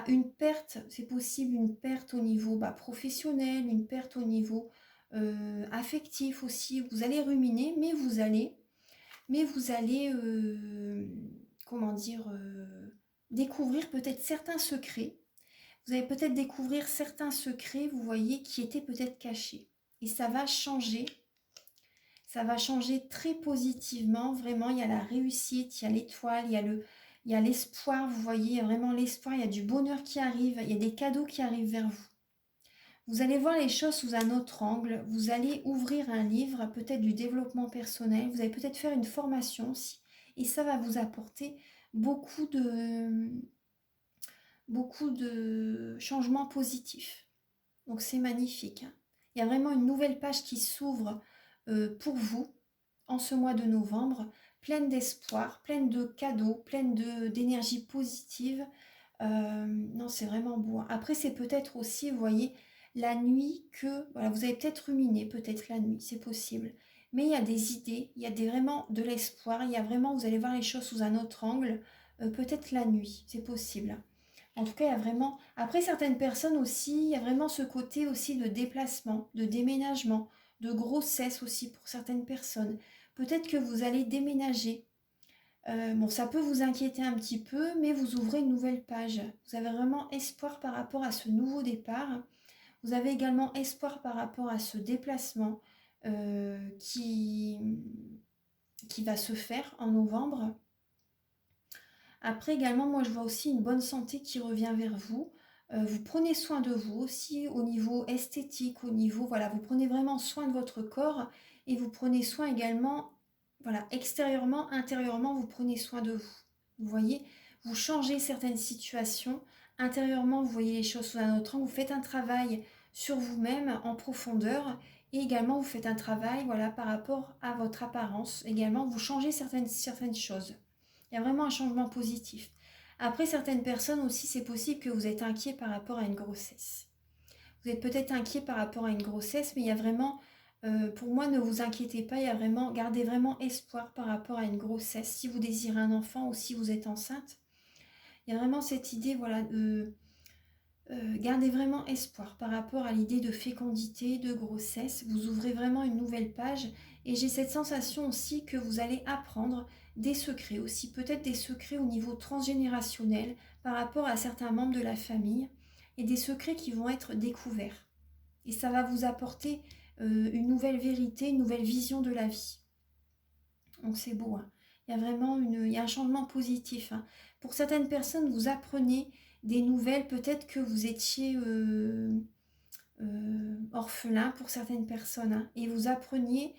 une perte, c'est possible, une perte au niveau professionnel, une perte au niveau affectif aussi. Vous allez ruminer, mais vous allez, comment dire, découvrir peut-être certains secrets. Vous allez peut-être découvrir certains secrets, vous voyez, qui étaient peut-être cachés. Et ça va changer très positivement. Vraiment, il y a la réussite, il y a l'étoile, il y a l'espoir, vous voyez, il y a vraiment l'espoir, il y a du bonheur qui arrive, il y a des cadeaux qui arrivent vers vous. Vous allez voir les choses sous un autre angle, vous allez ouvrir un livre, peut-être du développement personnel, vous allez peut-être faire une formation aussi, et ça va vous apporter beaucoup de, beaucoup de changements positifs. Donc c'est magnifique, hein. Il y a vraiment une nouvelle page qui s'ouvre pour vous en ce mois de novembre, pleine d'espoir, pleine de cadeaux, pleine d'énergie positive. Non, c'est vraiment beau, hein. Après, c'est peut-être aussi, vous voyez, la nuit que, voilà, vous avez peut-être ruminé, peut-être la nuit, c'est possible. Mais il y a des idées, il y a vraiment de l'espoir, il y a vraiment, vous allez voir les choses sous un autre angle, peut-être la nuit, c'est possible. En tout cas, il y a vraiment, après certaines personnes aussi, il y a vraiment ce côté aussi de déplacement, de déménagement, de grossesse aussi pour certaines personnes. Peut-être que vous allez déménager. Bon, ça peut vous inquiéter un petit peu, mais vous ouvrez une nouvelle page. Vous avez vraiment espoir par rapport à ce nouveau départ. Vous avez également espoir par rapport à ce déplacement qui va se faire en novembre. Après également, moi je vois aussi une bonne santé qui revient vers vous. Vous prenez soin de vous aussi au niveau esthétique, au niveau, voilà, vous prenez vraiment soin de votre corps et vous prenez soin également, voilà, extérieurement, intérieurement, vous prenez soin de vous. Vous voyez, vous changez certaines situations. Intérieurement, vous voyez les choses sous un autre angle. Vous faites un travail sur vous-même en profondeur et également vous faites un travail, voilà, par rapport à votre apparence. Également, vous changez certaines choses. Il y a vraiment un changement positif. Après, certaines personnes aussi, c'est possible que vous êtes inquiet par rapport à une grossesse. Vous êtes peut-être inquiet par rapport à une grossesse, mais il y a vraiment, pour moi, ne vous inquiétez pas, il y a vraiment, gardez vraiment espoir par rapport à une grossesse. Si vous désirez un enfant ou si vous êtes enceinte, il y a vraiment cette idée, voilà, gardez vraiment espoir par rapport à l'idée de fécondité, de grossesse. Vous ouvrez vraiment une nouvelle page et j'ai cette sensation aussi que vous allez apprendre des secrets aussi, peut-être des secrets au niveau transgénérationnel par rapport à certains membres de la famille et des secrets qui vont être découverts. Et ça va vous apporter une nouvelle vérité, une nouvelle vision de la vie. Donc c'est beau, hein. Il y a vraiment il y a un changement positif, hein. Pour certaines personnes, vous apprenez des nouvelles, peut-être que vous étiez orphelin pour certaines personnes, hein, et vous appreniez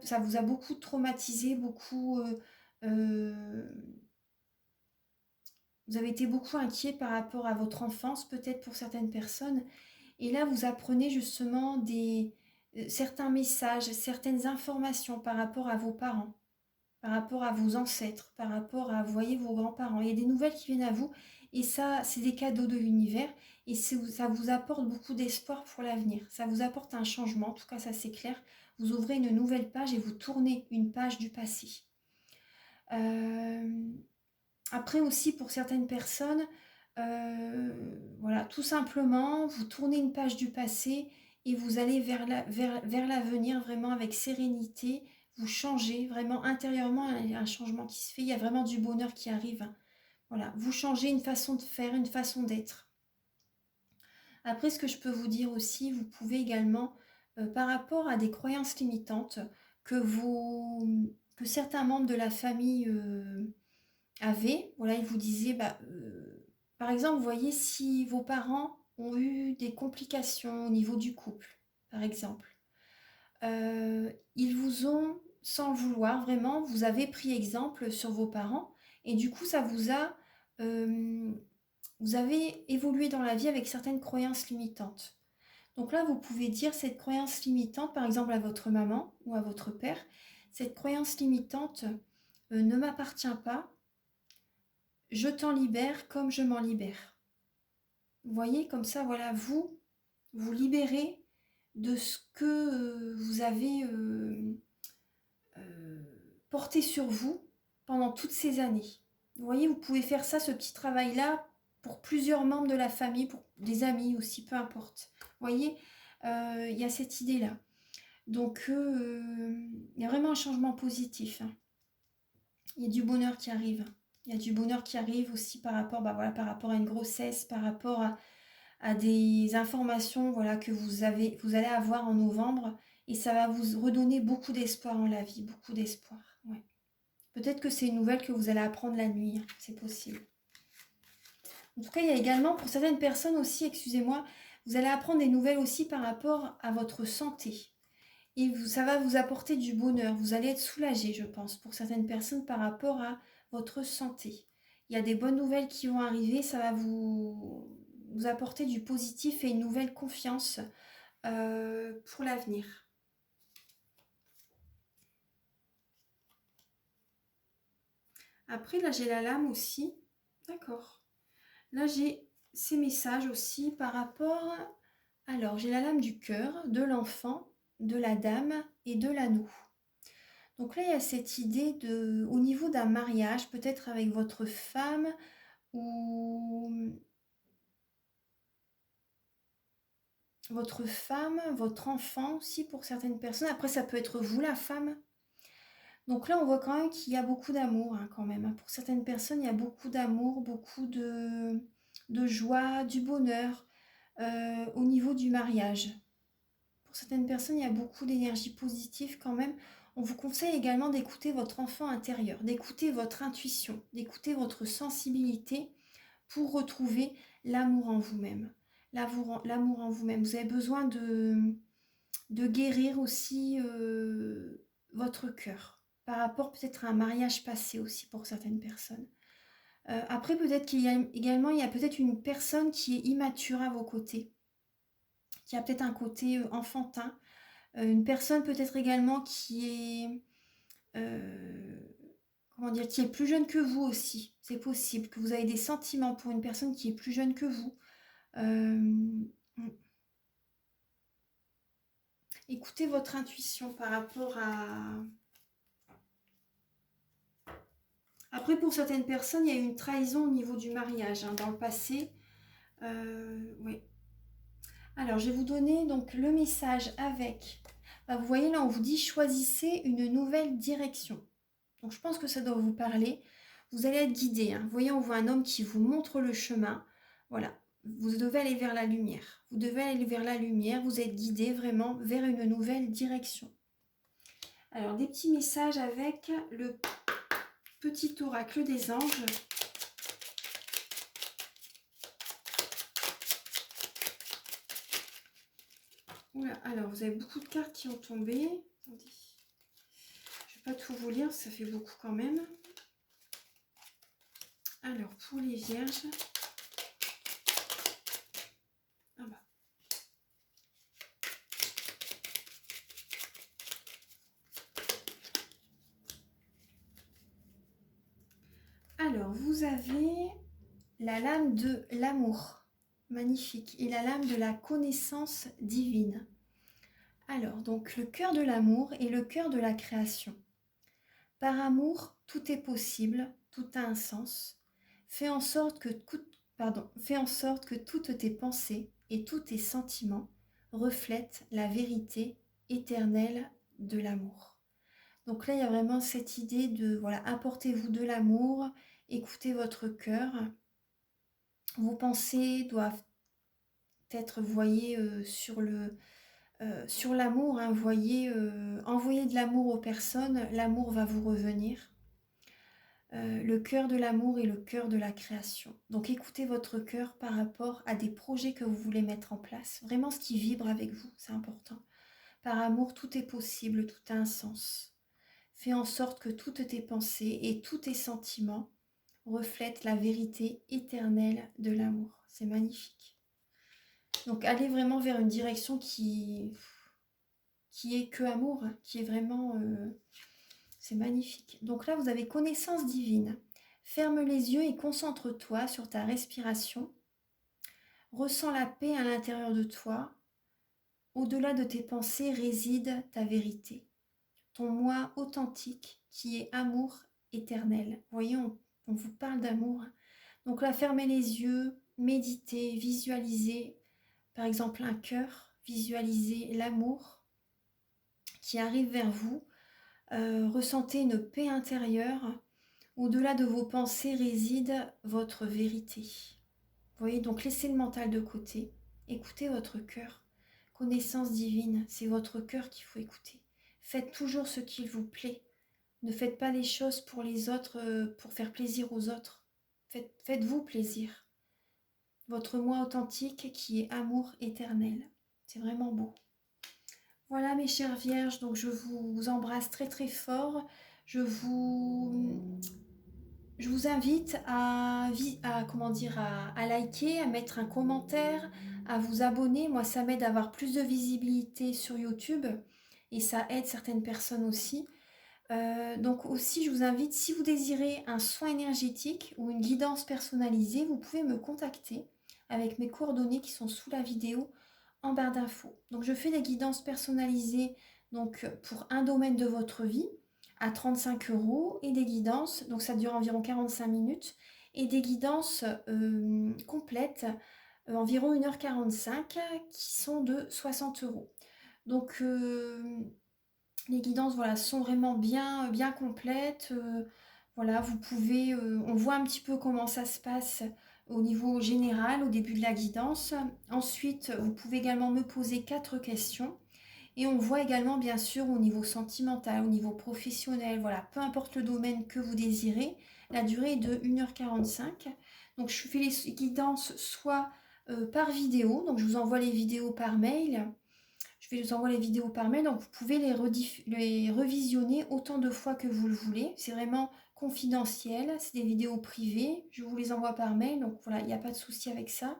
ça vous a beaucoup traumatisé, euh, vous avez été beaucoup inquiet par rapport à votre enfance, peut-être pour certaines personnes, et là vous apprenez justement certains messages, certaines informations par rapport à vos parents, par rapport à vos ancêtres, par rapport à, vous voyez, vos grands-parents. Il y a des nouvelles qui viennent à vous et ça, c'est des cadeaux de l'univers et ça vous apporte beaucoup d'espoir pour l'avenir. Ça vous apporte un changement, en tout cas ça c'est clair. Vous ouvrez une nouvelle page et vous tournez une page du passé. Euh, Après aussi, pour certaines personnes, voilà, tout simplement, vous tournez une page du passé et vous allez vers l'avenir vraiment avec sérénité. Vous changez vraiment intérieurement, il y a un changement qui se fait, il y a vraiment du bonheur qui arrive. Voilà, vous changez une façon de faire, une façon d'être. Après, ce que je peux vous dire aussi, vous pouvez également, par rapport à des croyances limitantes que certains membres de la famille avaient, voilà, ils vous disaient, par exemple, vous voyez, si vos parents ont eu des complications au niveau du couple, par exemple, ils vous ont, sans le vouloir vraiment, vous avez pris exemple sur vos parents, et du coup, euh, vous avez évolué dans la vie avec certaines croyances limitantes. Donc là, vous pouvez dire cette croyance limitante, par exemple à votre maman ou à votre père, cette croyance limitante ne m'appartient pas, je t'en libère comme je m'en libère. Vous voyez, comme ça, voilà, vous libérez de ce que vous avez euh, porté sur vous pendant toutes ces années. Vous voyez, vous pouvez faire ça, ce petit travail-là, pour plusieurs membres de la famille, pour des amis aussi, peu importe. Vous voyez, il y a cette idée-là. Donc, il y a vraiment un changement positif, hein. Il y a du bonheur qui arrive. Il y a du bonheur qui arrive aussi par rapport, bah voilà, par rapport à une grossesse, par rapport à des informations, voilà, que vous allez avoir en novembre. Et ça va vous redonner beaucoup d'espoir en la vie, beaucoup d'espoir. Ouais. Peut-être que c'est une nouvelle que vous allez apprendre la nuit, hein, c'est possible. En tout cas, il y a également, pour certaines personnes aussi, excusez-moi, vous allez apprendre des nouvelles aussi par rapport à votre santé. Et ça va vous apporter du bonheur. Vous allez être soulagé, je pense, pour certaines personnes par rapport à votre santé. Il y a des bonnes nouvelles qui vont arriver. Ça va vous apporter du positif et une nouvelle confiance pour l'avenir. Après, là, j'ai la lame aussi. D'accord. Là, j'ai ces messages aussi par rapport... Alors, j'ai la lame du cœur, de l'enfant, de la dame et de l'anneau. Donc là, il y a cette idée au niveau d'un mariage, peut-être avec votre femme ou votre enfant aussi pour certaines personnes. Après, ça peut être vous, la femme. Donc là, on voit quand même qu'il y a beaucoup d'amour, hein, quand même. Pour certaines personnes, il y a beaucoup d'amour, beaucoup de joie, du bonheur au niveau du mariage. Pour certaines personnes, il y a beaucoup d'énergie positive quand même. On vous conseille également d'écouter votre enfant intérieur, d'écouter votre intuition, d'écouter votre sensibilité pour retrouver l'amour en vous-même. L'amour en vous-même. Vous avez besoin de guérir aussi votre cœur par rapport peut-être à un mariage passé aussi pour certaines personnes. Après, peut-être qu'il y a également, il y a peut-être une personne qui est immature à vos côtés, qui a peut-être un côté enfantin. Une personne peut-être également qui est, comment dire, qui est plus jeune que vous aussi. C'est possible que vous avez des sentiments pour une personne qui est plus jeune que vous. Écoutez votre intuition par rapport à... Après, pour certaines personnes, il y a eu une trahison au niveau du mariage, hein, dans le passé. Oui. Alors, je vais vous donner donc le message avec... Bah, vous voyez là, on vous dit choisissez une nouvelle direction. Donc, je pense que ça doit vous parler. Vous allez être guidé, hein. Vous voyez, on voit un homme qui vous montre le chemin. Voilà. Vous devez aller vers la lumière. Vous devez aller vers la lumière. Vous êtes guidé vraiment vers une nouvelle direction. Alors, des petits messages avec le petit oracle des anges. Oula, alors, vous avez beaucoup de cartes qui ont tombé. Attendez. Je ne vais pas tout vous lire, ça fait beaucoup quand même. Alors, pour les vierges... Ah bah. Alors, vous avez la lame de l'amour, magnifique, et la lame de la connaissance divine. Alors, donc, le cœur de l'amour et le cœur de la création. Par amour, tout est possible, tout a un sens. Fais en sorte que toutes tes pensées et tous tes sentiments reflètent la vérité éternelle de l'amour. Donc là, il y a vraiment cette idée de, voilà, apportez-vous de l'amour, écoutez votre cœur. Vos pensées doivent être, vous voyez, sur l'amour, hein, vous voyez, envoyez de l'amour aux personnes, l'amour va vous revenir. Le cœur de l'amour et le cœur de la création. Donc écoutez votre cœur par rapport à des projets que vous voulez mettre en place. Vraiment ce qui vibre avec vous, c'est important. Par amour, tout est possible, tout a un sens. Fais en sorte que toutes tes pensées et tous tes sentiments reflètent la vérité éternelle de l'amour. C'est magnifique. Donc allez vraiment vers une direction qui est que amour, hein, qui est vraiment... c'est magnifique. Donc là, vous avez connaissance divine. Ferme les yeux et concentre-toi sur ta respiration. Ressens la paix à l'intérieur de toi. Au-delà de tes pensées réside ta vérité. Ton moi authentique qui est amour éternel. Vous voyez, on vous parle d'amour. Donc là, fermez les yeux, méditez, visualisez par exemple un cœur, visualisez l'amour qui arrive vers vous. Ressentez une paix intérieure. Au-delà de vos pensées réside votre vérité. Vous voyez, donc laissez le mental de côté. Écoutez votre cœur. Connaissance divine, c'est votre cœur qu'il faut écouter. Faites toujours ce qu'il vous plaît. Ne faites pas les choses pour les autres, pour faire plaisir aux autres. Faites-vous plaisir. Votre moi authentique qui est amour éternel. C'est vraiment beau. Voilà mes chères vierges, donc je vous embrasse très très fort. Je vous invite comment dire, à liker, à mettre un commentaire, à vous abonner. Moi, ça m'aide à avoir plus de visibilité sur YouTube et ça aide certaines personnes aussi. Donc aussi, je vous invite, si vous désirez un soin énergétique ou une guidance personnalisée, vous pouvez me contacter avec mes coordonnées qui sont sous la vidéo en barre d'infos. Donc je fais des guidances personnalisées donc, pour un domaine de votre vie à 35 € et des guidances, donc ça dure environ 45 minutes, et des guidances complètes, environ 1h45, qui sont de 60 €. Donc les guidances voilà, sont vraiment bien complètes. Voilà, vous pouvez, on voit un petit peu comment ça se passe au niveau général au début de la guidance. Ensuite, vous pouvez également me poser 4 questions. Et on voit également bien sûr au niveau sentimental, au niveau professionnel, voilà, peu importe le domaine que vous désirez. La durée est de 1h45. Donc je fais les guidances soit par vidéo, donc je vous envoie les vidéos par mail. Je vous envoie les vidéos par mail, donc vous pouvez les revisionner autant de fois que vous le voulez. C'est vraiment confidentiel, c'est des vidéos privées. Je vous les envoie par mail, donc voilà, il n'y a pas de souci avec ça.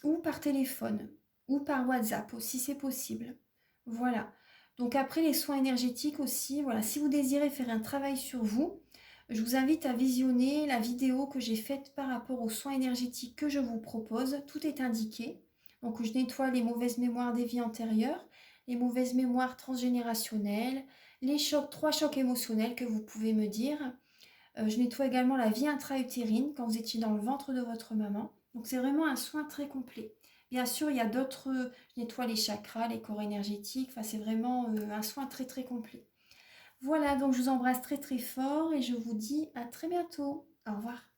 Ou par téléphone, ou par WhatsApp aussi, c'est possible. Voilà. Donc après les soins énergétiques aussi, voilà, si vous désirez faire un travail sur vous, je vous invite à visionner la vidéo que j'ai faite par rapport aux soins énergétiques que je vous propose. Tout est indiqué. Donc je nettoie les mauvaises mémoires des vies antérieures, les mauvaises mémoires transgénérationnelles, les chocs, 3 chocs émotionnels que vous pouvez me dire. Je nettoie également la vie intra-utérine quand vous étiez dans le ventre de votre maman. Donc c'est vraiment un soin très complet. Bien sûr, il y a d'autres, je nettoie les chakras, les corps énergétiques. Enfin, c'est vraiment un soin très très complet. Voilà, donc je vous embrasse très très fort et je vous dis à très bientôt. Au revoir.